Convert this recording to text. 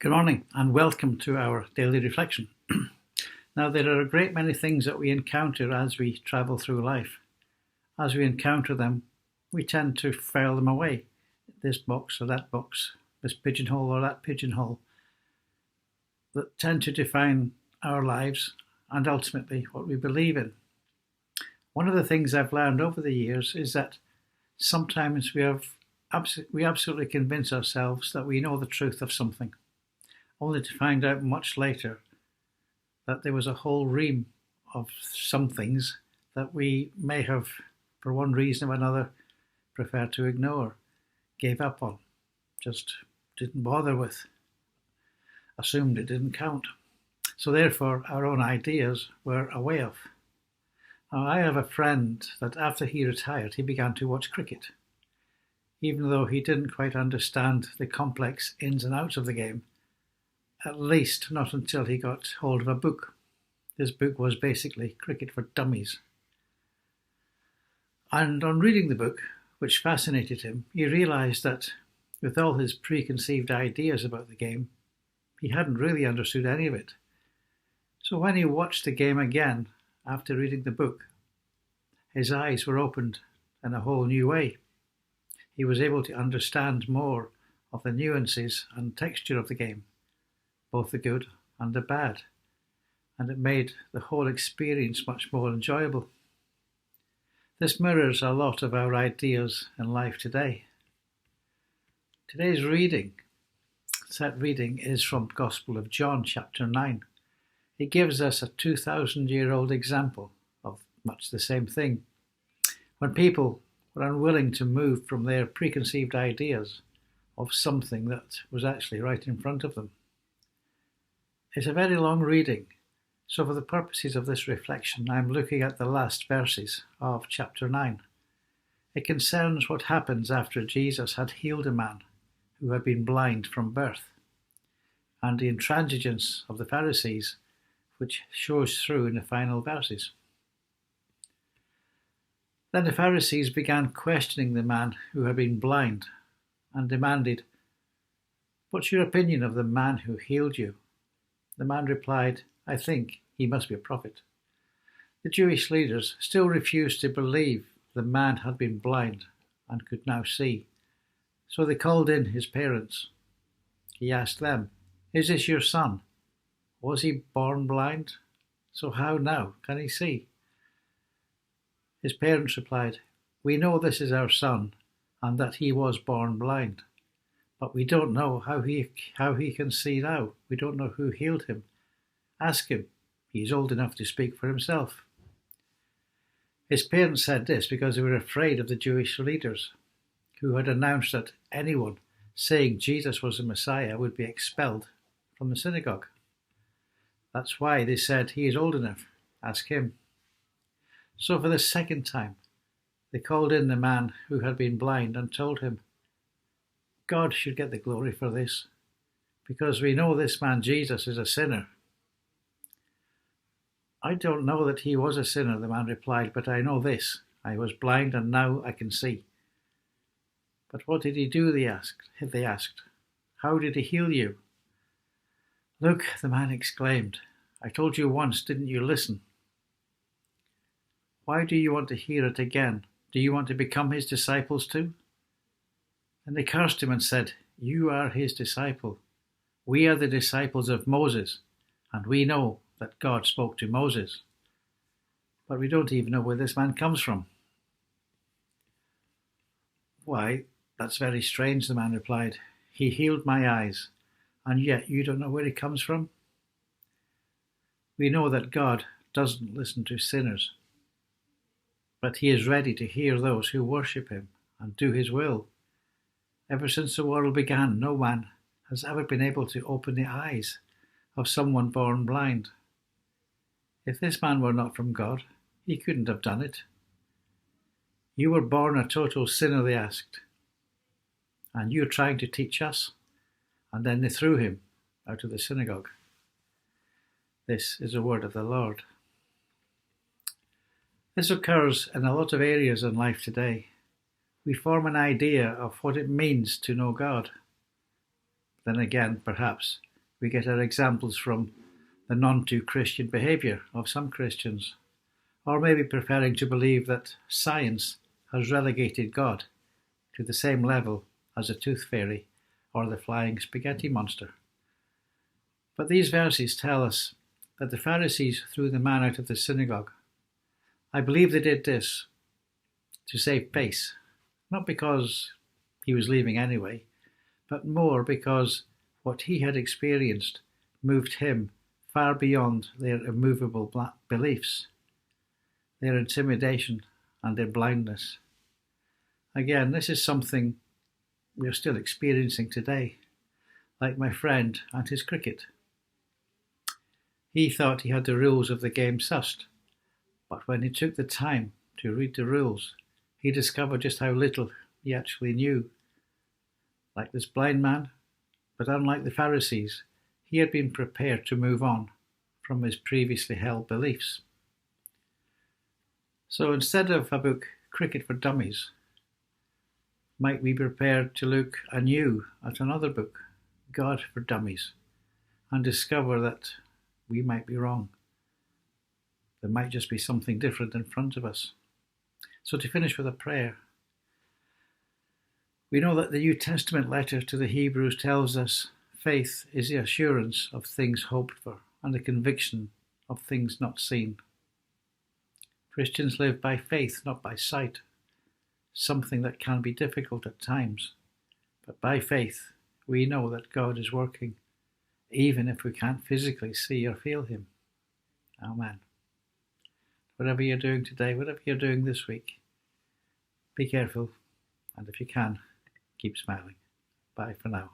Good morning and welcome to our daily reflection. Now, there are a great many things that we encounter as we travel through life. As we encounter them, we tend to file them away. This box or that box, this pigeonhole or that pigeonhole, that tend to define our lives and ultimately what we believe in. One of the things I've learned over the years is that sometimes we absolutely convince ourselves that we know the truth of something, only to find out much later that there was a whole ream of some things that we may have, for one reason or another, preferred to ignore, gave up on, just didn't bother with, assumed it didn't count. So therefore, our own ideas were a way off. Now, I have a friend that after he retired, he began to watch cricket, even though he didn't quite understand the complex ins and outs of the game. At least not until he got hold of a book. This book was basically Cricket for Dummies. And on reading the book, which fascinated him, he realised that with all his preconceived ideas about the game, he hadn't really understood any of it. So when he watched the game again after reading the book, his eyes were opened in a whole new way. He was able to understand more of the nuances and texture of the game, both the good and the bad, and it made the whole experience much more enjoyable. This mirrors a lot of our ideas in life today. Today's set reading is from the Gospel of John, chapter 9. It gives us a 2,000-year-old example of much the same thing. When people were unwilling to move from their preconceived ideas of something that was actually right in front of them. It's a very long reading, so for the purposes of this reflection, I'm looking at the last verses of chapter 9. It concerns what happens after Jesus had healed a man who had been blind from birth, and the intransigence of the Pharisees, which shows through in the final verses. Then the Pharisees began questioning the man who had been blind and demanded, "What's your opinion of the man who healed you?" The man replied, "I think he must be a prophet." The Jewish leaders still refused to believe the man had been blind and could now see. So they called in his parents. He asked them, "Is this your son? Was he born blind? So how now can he see?" His parents replied, "We know this is our son and that he was born blind. But we don't know how he can see now. We don't know who healed him. Ask him. He's old enough to speak for himself." His parents said this because they were afraid of the Jewish leaders, who had announced that anyone saying Jesus was the Messiah would be expelled from the synagogue. That's why they said, "He is old enough. Ask him." So for the second time, they called in the man who had been blind and told him, "God should get the glory for this, because we know this man Jesus is a sinner." "I don't know that he was a sinner," the man replied, "but I know this. I was blind and now I can see." "But what did he do?" they asked. "How did he heal you?" "Look," the man exclaimed, "I told you once, didn't you listen? Why do you want to hear it again? Do you want to become his disciples too?" And they cursed him and said, "You are his disciple. We are the disciples of Moses, and we know that God spoke to Moses. But we don't even know where this man comes from." "Why, that's very strange," the man replied. "He healed my eyes, and yet you don't know where he comes from?" We know that God doesn't listen to sinners, but he is ready to hear those who worship him and do his will. Ever since the world began, no man has ever been able to open the eyes of someone born blind. If this man were not from God, he couldn't have done it. "You were born a total sinner," they asked, "and you're trying to teach us?" And then they threw him out of the synagogue. This is the word of the Lord. This occurs in a lot of areas in life today. We form an idea of what it means to know God. Then again, perhaps, We get our examples from the non-too-Christian behaviour of some Christians, or maybe preferring to believe that science has relegated God to the same level as a tooth fairy or the flying spaghetti monster. But these verses tell us that the Pharisees threw the man out of the synagogue. I believe they did this to save face, not because he was leaving anyway, but more because what he had experienced moved him far beyond their immovable beliefs, their intimidation and their blindness. Again, this is something we are still experiencing today, like my friend and his cricket. He thought he had the rules of the game sussed, but when he took the time to read the rules, he discovered just how little he actually knew. Like this blind man, but unlike the Pharisees, he had been prepared to move on from his previously held beliefs. So instead of a book, Cricket for Dummies, might we be prepared to look anew at another book, God for Dummies, and discover that we might be wrong. There might just be something different in front of us. So to finish with a prayer, we know that the New Testament letter to the Hebrews tells us faith is the assurance of things hoped for and the conviction of things not seen. Christians live by faith, not by sight, something that can be difficult at times. But by faith, we know that God is working, even if we can't physically see or feel him. Amen. Whatever you're doing today, whatever you're doing this week, be careful, and if you can, keep smiling. Bye for now.